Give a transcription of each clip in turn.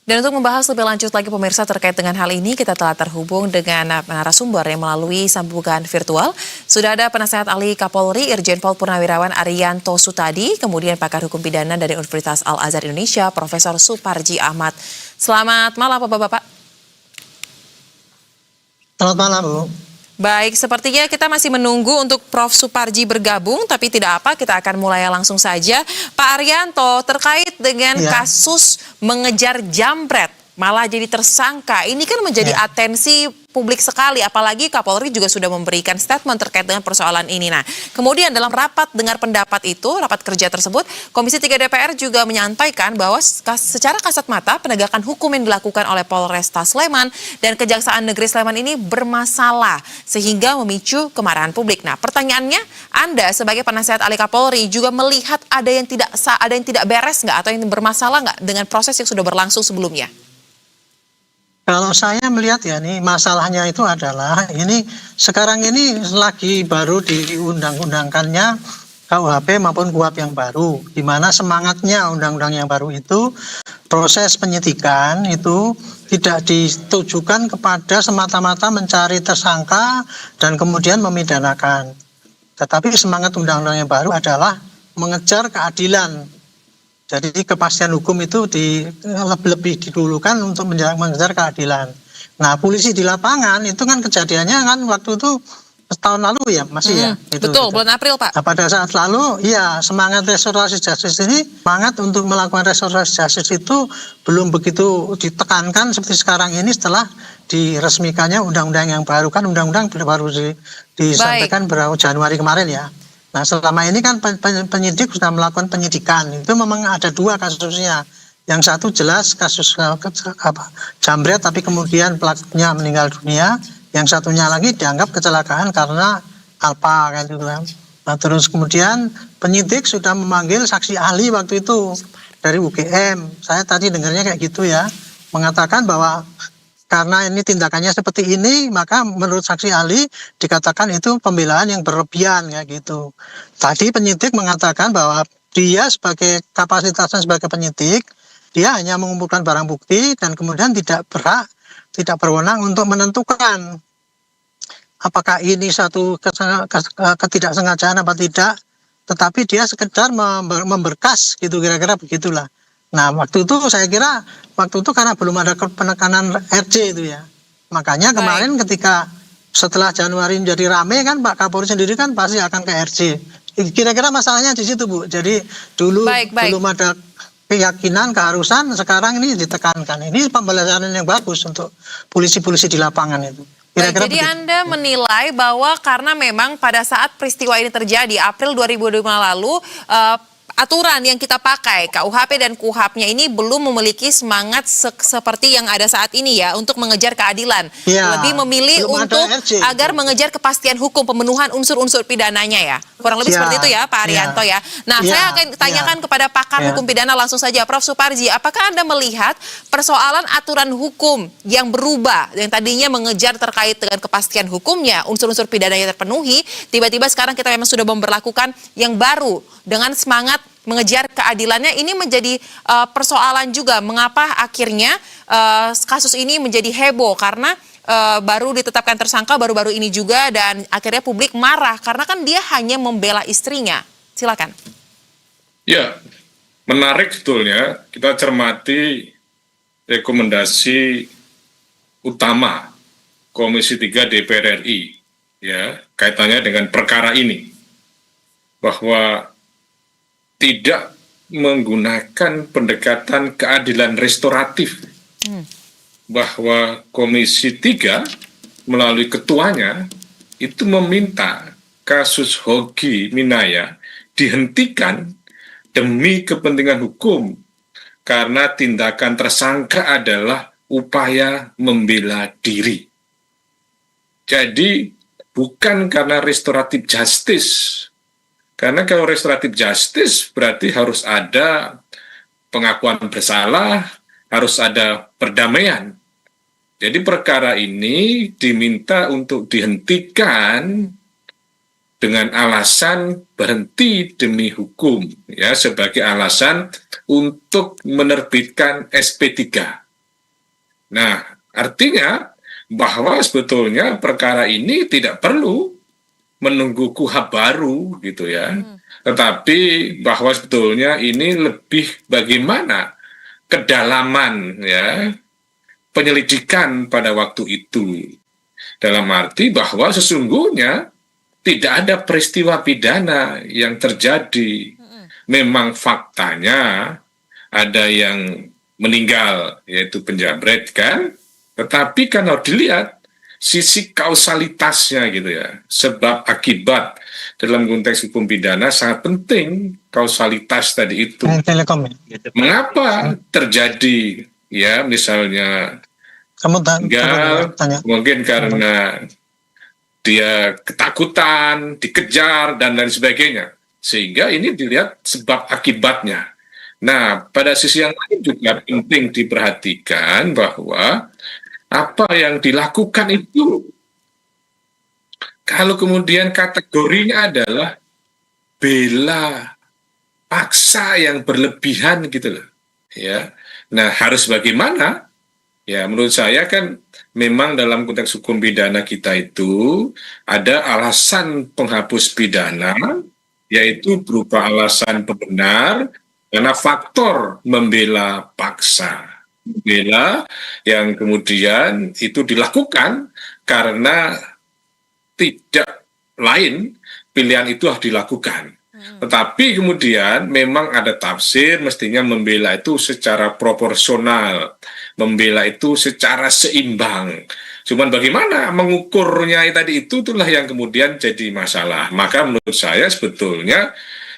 Dan untuk membahas lebih lanjut lagi pemirsa terkait dengan hal ini, kita telah terhubung dengan narasumber yang melalui sambungan virtual. Sudah ada penasehat ahli Kapolri Irjen Pol Purnawirawan Ariyanto Sutadi, kemudian pakar hukum pidana dari Universitas Al-Azhar Indonesia, Profesor Suparji Ahmad. Selamat malam Bapak-Bapak. Selamat malam Bu. Baik, sepertinya kita masih menunggu untuk Prof. Suparji bergabung, tapi tidak apa, kita akan mulai langsung saja. Pak Ariyanto, terkait dengan kasus mengejar jambret, malah jadi tersangka, ini kan menjadi atensi publik sekali, apalagi Kapolri juga sudah memberikan statement terkait dengan persoalan ini. Nah, kemudian dalam rapat dengar pendapat itu, rapat kerja tersebut, Komisi 3 DPR juga menyampaikan bahwa secara kasat mata penegakan hukum yang dilakukan oleh Polresta Sleman dan Kejaksaan Negeri Sleman ini bermasalah sehingga memicu kemarahan publik. Nah, pertanyaannya, Anda sebagai penasehat ahli Kapolri juga melihat ada yang tidak beres nggak atau yang bermasalah nggak dengan proses yang sudah berlangsung sebelumnya? Kalau saya melihat ya nih masalahnya itu adalah ini sekarang ini lagi baru diundang-undangkannya KUHP maupun KUHP yang baru, di mana semangatnya undang-undang yang baru itu proses penyidikan itu tidak ditujukan kepada semata-mata mencari tersangka dan kemudian memidanakan. Tetapi semangat undang-undang yang baru adalah mengejar keadilan. Jadi kepastian hukum itu lebih didulukan untuk mengejar keadilan. Nah, polisi di lapangan itu kan kejadiannya kan waktu itu tahun lalu ya masih ya. Betul, bulan April Pak. Nah, pada saat lalu ya semangat restorasi justice ini, semangat untuk melakukan restorasi justice itu belum begitu ditekankan seperti sekarang ini setelah diresmikannya undang-undang yang baru, kan undang-undang baru disampaikan Januari kemarin ya. Nah, selama ini kan penyidik sudah melakukan penyidikan. Itu memang ada dua kasusnya. Yang satu jelas kasus jambret tapi kemudian pelakunya meninggal dunia. Yang satunya lagi dianggap kecelakaan karena alpa kan gitu kan. Nah, terus kemudian penyidik sudah memanggil saksi ahli waktu itu dari UGM. Saya tadi dengarnya kayak gitu ya. Mengatakan bahwa karena ini tindakannya seperti ini, maka menurut saksi ahli dikatakan itu pembelaan yang berlebihan ya gitu. Tadi penyidik mengatakan bahwa dia sebagai kapasitasnya sebagai penyidik, dia hanya mengumpulkan barang bukti dan kemudian tidak berwenang untuk menentukan apakah ini satu ketidaksengajaan apa tidak, tetapi dia sekedar memberkas gitu, kira-kira begitulah. Nah, waktu itu saya kira karena belum ada penekanan RJ itu ya. Makanya kemarin ketika setelah Januari menjadi rame kan Pak Kapolri sendiri kan pasti akan ke RJ. Kira-kira masalahnya di situ Bu. Jadi dulu belum ada keyakinan, keharusan, sekarang ini ditekankan. Ini pembelajaran yang bagus untuk polisi-polisi di lapangan itu. Jadi begitu. Anda menilai bahwa karena memang pada saat peristiwa ini terjadi April 2025 lalu aturan yang kita pakai, KUHP dan KUHP-nya ini belum memiliki semangat seperti yang ada saat ini ya, untuk mengejar keadilan. Ya, lebih memilih untuk agar mengejar kepastian hukum, pemenuhan unsur-unsur pidananya ya. Kurang lebih seperti itu ya Pak Ariyanto ya. Nah, saya akan tanyakan kepada pakar hukum pidana langsung saja, Prof. Suparji. Apakah Anda melihat persoalan aturan hukum yang berubah, yang tadinya mengejar terkait dengan kepastian hukumnya, unsur-unsur pidananya terpenuhi, tiba-tiba sekarang kita memang sudah memberlakukan yang baru dengan semangat mengejar keadilannya, ini menjadi persoalan juga mengapa akhirnya kasus ini menjadi heboh karena baru ditetapkan tersangka baru-baru ini juga dan akhirnya publik marah karena kan dia hanya membela istrinya. Silakan. Ya, menarik sebetulnya kita cermati rekomendasi utama Komisi 3 DPR RI ya kaitannya dengan perkara ini, bahwa tidak menggunakan pendekatan keadilan restoratif, bahwa Komisi 3 melalui ketuanya itu meminta kasus Hoki Minaya dihentikan demi kepentingan hukum karena tindakan tersangka adalah upaya membela diri. Jadi bukan karena restoratif justice. Karena kalau restoratif justice berarti harus ada pengakuan bersalah, harus ada perdamaian. Jadi perkara ini diminta untuk dihentikan dengan alasan berhenti demi hukum, ya, sebagai alasan untuk menerbitkan SP3. Nah, artinya bahwa sebetulnya perkara ini tidak perlu menunggu KUHP baru gitu ya. Tetapi bahwa sebetulnya ini lebih bagaimana kedalaman ya penyelidikan pada waktu itu. Dalam arti bahwa sesungguhnya tidak ada peristiwa pidana yang terjadi. Memang faktanya ada yang meninggal, yaitu penjamret kan, tetapi kan harus dilihat sisi kausalitasnya gitu ya, sebab akibat dalam konteks hukum pidana sangat penting kausalitas tadi itu. Telekom ya. Mengapa terjadi ya misalnya Kamu meninggal, tanya. mungkin karena dia ketakutan, dikejar, dan lain sebagainya. Sehingga ini dilihat sebab akibatnya. Nah, pada sisi yang lain juga penting diperhatikan bahwa apa yang dilakukan itu, kalau kemudian kategorinya adalah bela paksa yang berlebihan gitu loh. Ya. Nah, harus bagaimana? Ya, menurut saya kan memang dalam konteks hukum pidana kita itu ada alasan penghapus pidana, yaitu berupa alasan pembenar karena faktor membela paksa. Membela yang kemudian itu dilakukan karena tidak lain pilihan itu harus dilakukan. Tetapi kemudian memang ada tafsir mestinya membela itu secara proporsional, membela itu secara seimbang. Cuman bagaimana mengukurnya tadi itulah yang kemudian jadi masalah. Maka menurut saya sebetulnya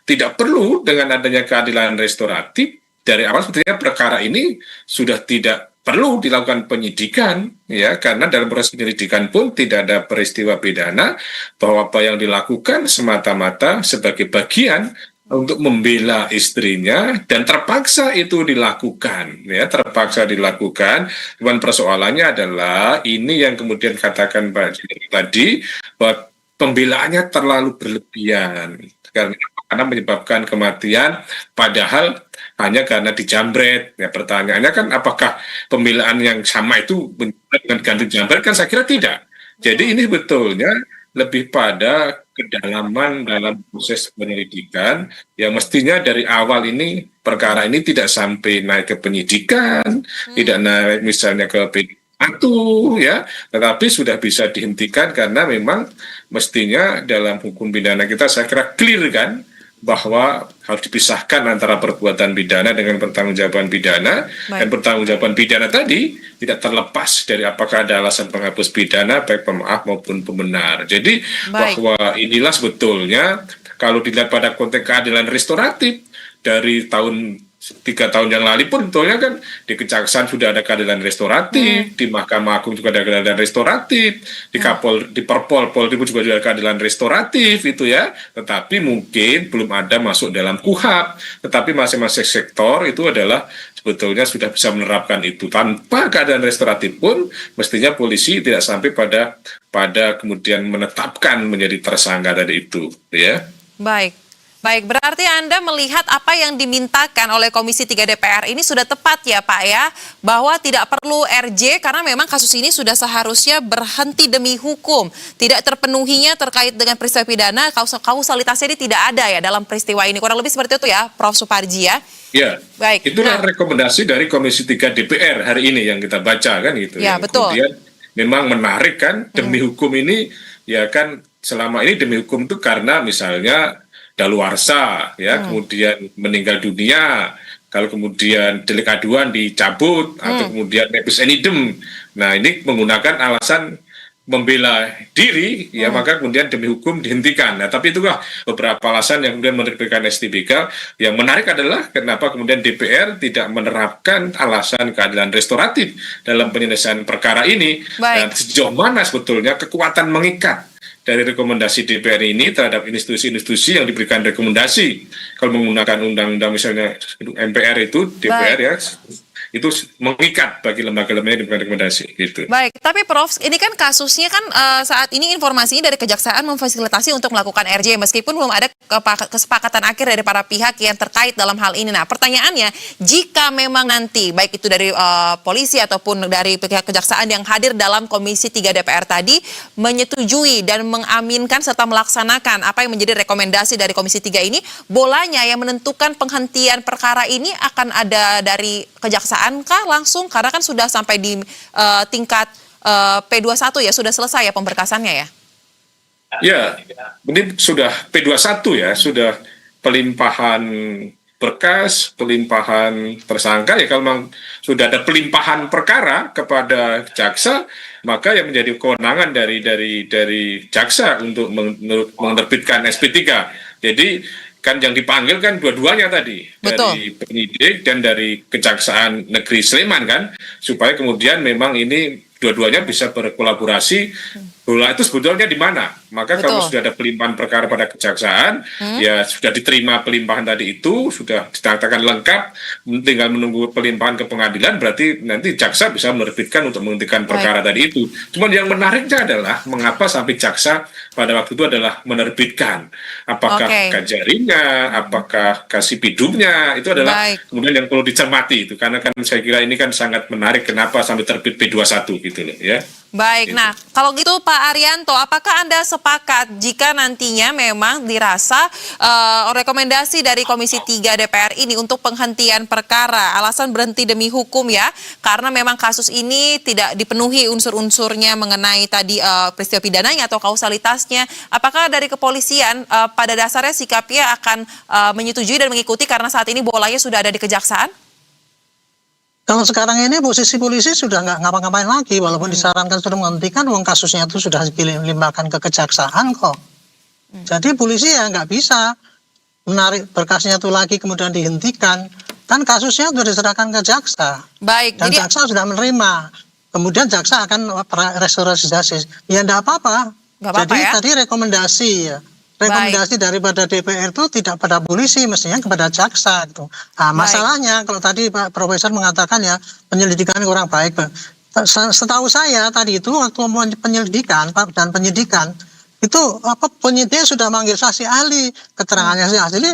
tidak perlu dengan adanya keadilan restoratif dari awal sebetulnya perkara ini sudah tidak perlu dilakukan penyidikan ya, karena dalam proses penyelidikan pun tidak ada peristiwa pidana, bahwa apa yang dilakukan semata-mata sebagai bagian untuk membela istrinya dan terpaksa itu dilakukan ya, terpaksa dilakukan. Cuman persoalannya adalah ini yang kemudian katakan Pak Jiri tadi, bahwa pembelaannya terlalu berlebihan karena menyebabkan kematian padahal hanya karena dijambret. Ya, pertanyaannya kan apakah pembelaan yang sama itu dengan ganti jambret, kan saya kira tidak. Jadi ini sebetulnya lebih pada kedalaman dalam proses penyelidikan yang mestinya dari awal ini perkara ini tidak sampai naik ke penyidikan, tidak naik misalnya ke P1 ya, tetapi sudah bisa dihentikan karena memang mestinya dalam hukum pidana kita saya kira clear kan bahwa harus dipisahkan antara perbuatan pidana dengan pertanggungjawaban pidana. Baik. Dan pertanggungjawaban pidana tadi tidak terlepas dari apakah ada alasan penghapus pidana baik pemaaf maupun pembenar. Jadi bahwa inilah sebetulnya kalau dilihat pada konteks keadilan restoratif dari tahun 3 tahun yang lalu pun sebetulnya kan di Kejaksaan sudah ada keadilan restoratif, di Mahkamah Agung juga ada keadilan restoratif, di Perpol Polri juga ada keadilan restoratif itu ya, tetapi mungkin belum ada masuk dalam KUHP, tetapi masing-masing sektor itu adalah sebetulnya sudah bisa menerapkan itu. Tanpa keadilan restoratif pun mestinya polisi tidak sampai pada kemudian menetapkan menjadi tersangka tadi itu ya. Baik, berarti Anda melihat apa yang dimintakan oleh Komisi 3 DPR ini sudah tepat ya Pak ya, bahwa tidak perlu RJ karena memang kasus ini sudah seharusnya berhenti demi hukum. Tidak terpenuhinya terkait dengan peristiwa pidana, kausalitasnya ini tidak ada ya dalam peristiwa ini. Kurang lebih seperti itu ya Prof. Suparji ya? Ya, baik. Itulah rekomendasi dari Komisi 3 DPR hari ini yang kita baca kan gitu. Ya, betul. Kemudian memang menarik kan, demi hukum ini ya kan selama ini demi hukum itu karena misalnya daluarsa ya, kemudian meninggal dunia, kalau kemudian delik aduan dicabut atau kemudian nebis enidem. Nah, ini menggunakan alasan membela diri ya, maka kemudian demi hukum dihentikan. Nah, tapi itulah beberapa alasan yang kemudian menerbitkan STBK. Yang menarik adalah kenapa kemudian DPR tidak menerapkan alasan keadilan restoratif dalam penyelesaian perkara ini. Dan sejauh mana sebetulnya kekuatan mengikat dari rekomendasi DPR ini terhadap institusi-institusi yang diberikan rekomendasi. Kalau menggunakan undang-undang misalnya MPR itu, DPR ya, itu mengikat bagi lembaga-lembaga yang diberikan rekomendasi gitu. Baik, tapi Prof, ini kan kasusnya kan saat ini informasinya dari Kejaksaan memfasilitasi untuk melakukan RJ meskipun belum ada kesepakatan akhir dari para pihak yang terkait dalam hal ini. Nah, pertanyaannya, jika memang nanti baik itu dari polisi ataupun dari pihak Kejaksaan yang hadir dalam Komisi 3 DPR tadi menyetujui dan mengaminkan serta melaksanakan apa yang menjadi rekomendasi dari Komisi 3 ini, bolanya yang menentukan penghentian perkara ini akan ada dari Kejaksaan kah langsung? Karena kan sudah sampai di tingkat P21 ya, sudah selesai ya pemberkasannya ya? Ya, ini sudah P21 ya, sudah pelimpahan berkas, pelimpahan tersangka. Ya kalau memang sudah ada pelimpahan perkara kepada jaksa, maka yang menjadi kewenangan dari jaksa untuk menerbitkan SP3. Jadi kan yang dipanggil kan dua-duanya tadi. Betul. Dari penyidik dan dari Kejaksaan Negeri Sleman kan, supaya kemudian memang ini dua-duanya bisa berkolaborasi. Bola itu sebetulnya di mana? Maka Betul. kalau sudah ada pelimpahan perkara pada kejaksaan, ya sudah diterima pelimpahan tadi itu, sudah dinyatakan lengkap, tinggal menunggu pelimpahan ke pengadilan, berarti nanti jaksa bisa menerbitkan untuk menghentikan perkara tadi itu. Cuman yang menariknya adalah mengapa sampai jaksa pada waktu itu adalah menerbitkan. Apakah kajarinya, apakah kasih pidumnya, itu adalah kemudian yang perlu dicermati itu. Karena kan saya kira ini kan sangat menarik kenapa sampai terbit P21 gitu loh ya. Baik, nah kalau gitu Pak Arianto, apakah Anda sepakat jika nantinya memang dirasa rekomendasi dari Komisi 3 DPR ini untuk penghentian perkara, alasan berhenti demi hukum ya, karena memang kasus ini tidak dipenuhi unsur-unsurnya mengenai tadi peristiwa pidananya atau kausalitasnya, apakah dari kepolisian pada dasarnya sikapnya akan menyetujui dan mengikuti karena saat ini bolanya sudah ada di Kejaksaan? Kalau sekarang ini posisi polisi sudah nggak ngapa-ngapain lagi, walaupun disarankan sudah menghentikan, uang kasusnya itu sudah dilimpahkan ke kejaksaan kok. Jadi polisi ya nggak bisa menarik berkasnya itu lagi kemudian dihentikan, kan kasusnya sudah diserahkan ke jaksa. Baik, dan jadi jaksa sudah menerima. Kemudian jaksa akan restorasi justice. Ya enggak apa-apa. Jadi ya? tadi rekomendasi ya. Rekomendasi daripada DPR itu tidak pada polisi, mestinya kepada jaksa gitu. Nah, masalahnya kalau tadi Pak Profesor mengatakan ya penyelidikan kurang baik. Setahu saya tadi itu waktu penyelidikan dan penyidikan itu penyidik sudah manggil saksi ahli, keterangannya saksi ahli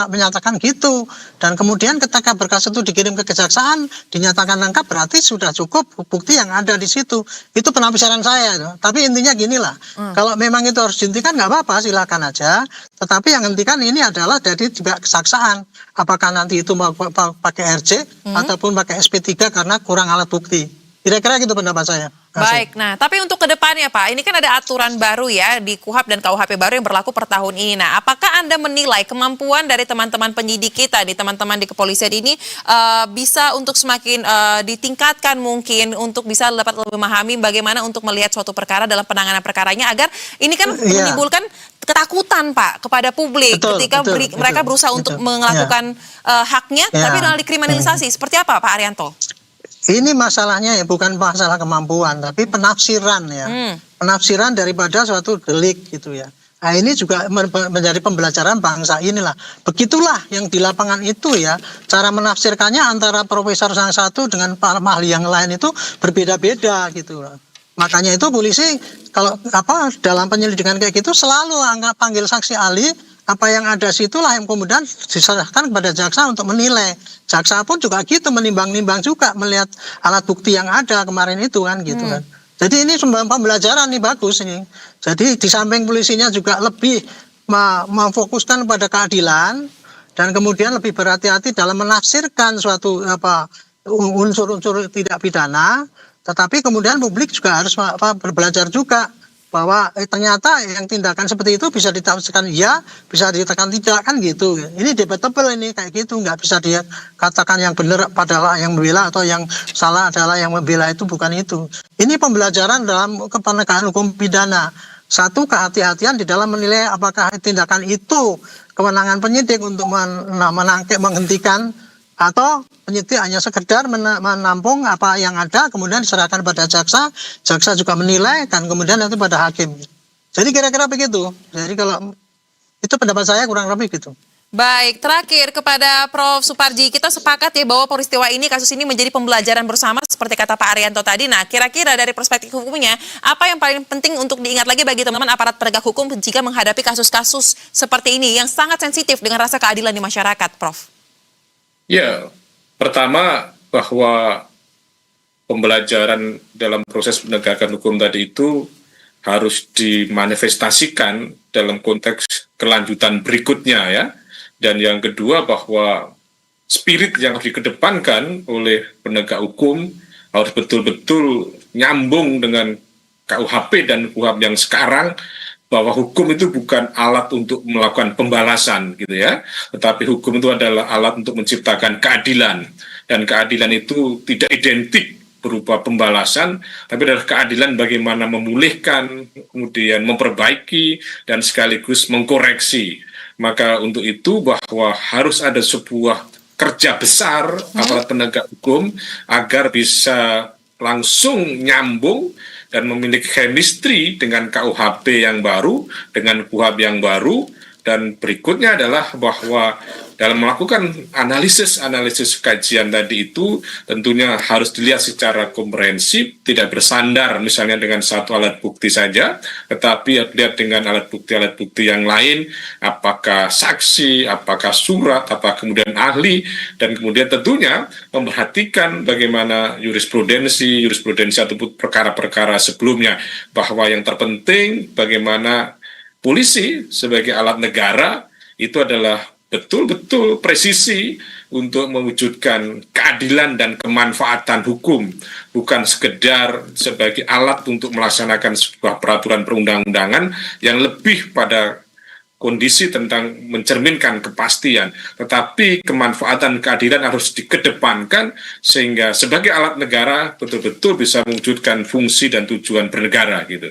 menyatakan gitu, dan kemudian ketika berkas itu dikirim ke kejaksaan dinyatakan lengkap, berarti sudah cukup bukti yang ada di situ. Itu penafsiran saya. Tapi intinya ginilah, kalau memang itu harus dihentikan nggak apa-apa, silakan aja. Tetapi yang hentikan ini adalah dari juga kesaksaan. Apakah nanti itu mau pakai RJ ataupun pakai SP3 karena kurang alat bukti. Kira-kira gitu pendapat saya. Baik, nah tapi untuk kedepannya Pak, ini kan ada aturan baru ya di KUHP dan KUHP baru yang berlaku per tahun ini. Nah, apakah Anda menilai kemampuan dari teman-teman penyidik kita, di teman-teman di kepolisian ini bisa untuk semakin ditingkatkan mungkin untuk bisa dapat lebih memahami bagaimana untuk melihat suatu perkara dalam penanganan perkaranya agar ini kan menimbulkan ketakutan Pak kepada publik ketika mereka berusaha untuk melakukan haknya, tapi malah dikriminalisasi. Seperti apa Pak Arianto? Ini masalahnya ya bukan masalah kemampuan, tapi penafsiran ya. Penafsiran daripada suatu delik gitu ya. Nah ini juga menjadi pembelajaran bangsa inilah. Begitulah yang di lapangan itu ya. Cara menafsirkannya antara profesor yang satu dengan para ahli yang lain itu berbeda-beda gitu. Makanya itu polisi kalau dalam penyelidikan kayak gitu selalu panggil saksi ahli. Apa yang ada situlah yang kemudian diserahkan kepada jaksa untuk menilai. Jaksa pun juga gitu menimbang-nimbang juga melihat alat bukti yang ada kemarin itu kan gitu kan. Jadi ini pembelajaran nih bagus ini. Jadi di samping polisinya juga lebih memfokuskan pada keadilan dan kemudian lebih berhati-hati dalam menafsirkan suatu unsur-unsur tidak pidana. Tetapi kemudian publik juga harus belajar juga bahwa ternyata yang tindakan seperti itu bisa ditafsirkan ya, bisa dikatakan tidak kan gitu. Ini debatable ini kayak gitu, nggak bisa dia katakan yang benar adalah yang membela atau yang salah adalah yang membela, itu bukan itu. Ini pembelajaran dalam penegakan hukum pidana. Satu, kehati-hatian di dalam menilai apakah tindakan itu kewenangan penyidik untuk menangkap, menghentikan, atau penyidik hanya sekedar menampung apa yang ada kemudian diserahkan pada jaksa, jaksa juga menilai dan kemudian nanti pada hakim. Jadi kira-kira begitu. Jadi kalau itu pendapat saya kurang lebih gitu. Baik, terakhir kepada Prof. Suparji, kita sepakat ya bahwa peristiwa ini, kasus ini menjadi pembelajaran bersama seperti kata Pak Arianto tadi. Nah, kira-kira dari perspektif hukumnya, apa yang paling penting untuk diingat lagi bagi teman-teman aparat penegak hukum jika menghadapi kasus-kasus seperti ini yang sangat sensitif dengan rasa keadilan di masyarakat, Prof? Ya, pertama bahwa pembelajaran dalam proses penegakan hukum tadi itu harus dimanifestasikan dalam konteks kelanjutan berikutnya ya. Dan yang kedua bahwa spirit yang harus dikedepankan oleh penegak hukum harus betul-betul nyambung dengan KUHP dan KUHAP yang sekarang, bahwa hukum itu bukan alat untuk melakukan pembalasan gitu ya, tetapi hukum itu adalah alat untuk menciptakan keadilan, dan keadilan itu tidak identik berupa pembalasan, tapi adalah keadilan bagaimana memulihkan, kemudian memperbaiki, dan sekaligus mengkoreksi. Maka untuk itu bahwa harus ada sebuah kerja besar aparat penegak hukum agar bisa langsung nyambung dan memiliki chemistry dengan KUHP yang baru, dengan KUHAP yang baru, dan berikutnya adalah bahwa dalam melakukan analisis kajian tadi itu tentunya harus dilihat secara komprehensif, tidak bersandar misalnya dengan satu alat bukti saja, tetapi lihat dengan alat bukti yang lain, apakah saksi, apakah surat, apakah kemudian ahli, dan kemudian tentunya memperhatikan bagaimana jurisprudensi ataupun perkara-perkara sebelumnya, bahwa yang terpenting bagaimana polisi sebagai alat negara itu adalah betul-betul presisi untuk mewujudkan keadilan dan kemanfaatan hukum, bukan sekedar sebagai alat untuk melaksanakan sebuah peraturan perundang-undangan yang lebih pada kondisi tentang mencerminkan kepastian, tetapi kemanfaatan keadilan harus dikedepankan sehingga sebagai alat negara betul-betul bisa mewujudkan fungsi dan tujuan bernegara gitu.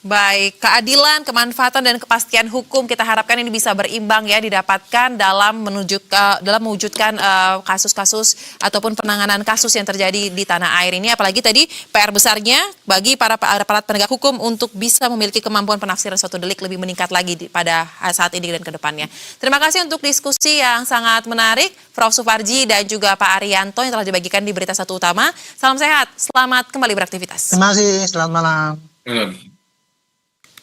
Baik, keadilan, kemanfaatan, dan kepastian hukum kita harapkan ini bisa berimbang ya didapatkan dalam mewujudkan kasus-kasus ataupun penanganan kasus yang terjadi di tanah air ini. Apalagi tadi PR besarnya bagi para aparat penegak hukum untuk bisa memiliki kemampuan penafsiran suatu delik lebih meningkat lagi pada saat ini dan ke depannya. Terima kasih untuk diskusi yang sangat menarik, Prof. Suparji dan juga Pak Arianto yang telah dibagikan di Berita Satu Utama. Salam sehat, selamat kembali beraktivitas. Terima kasih, selamat malam. Malam.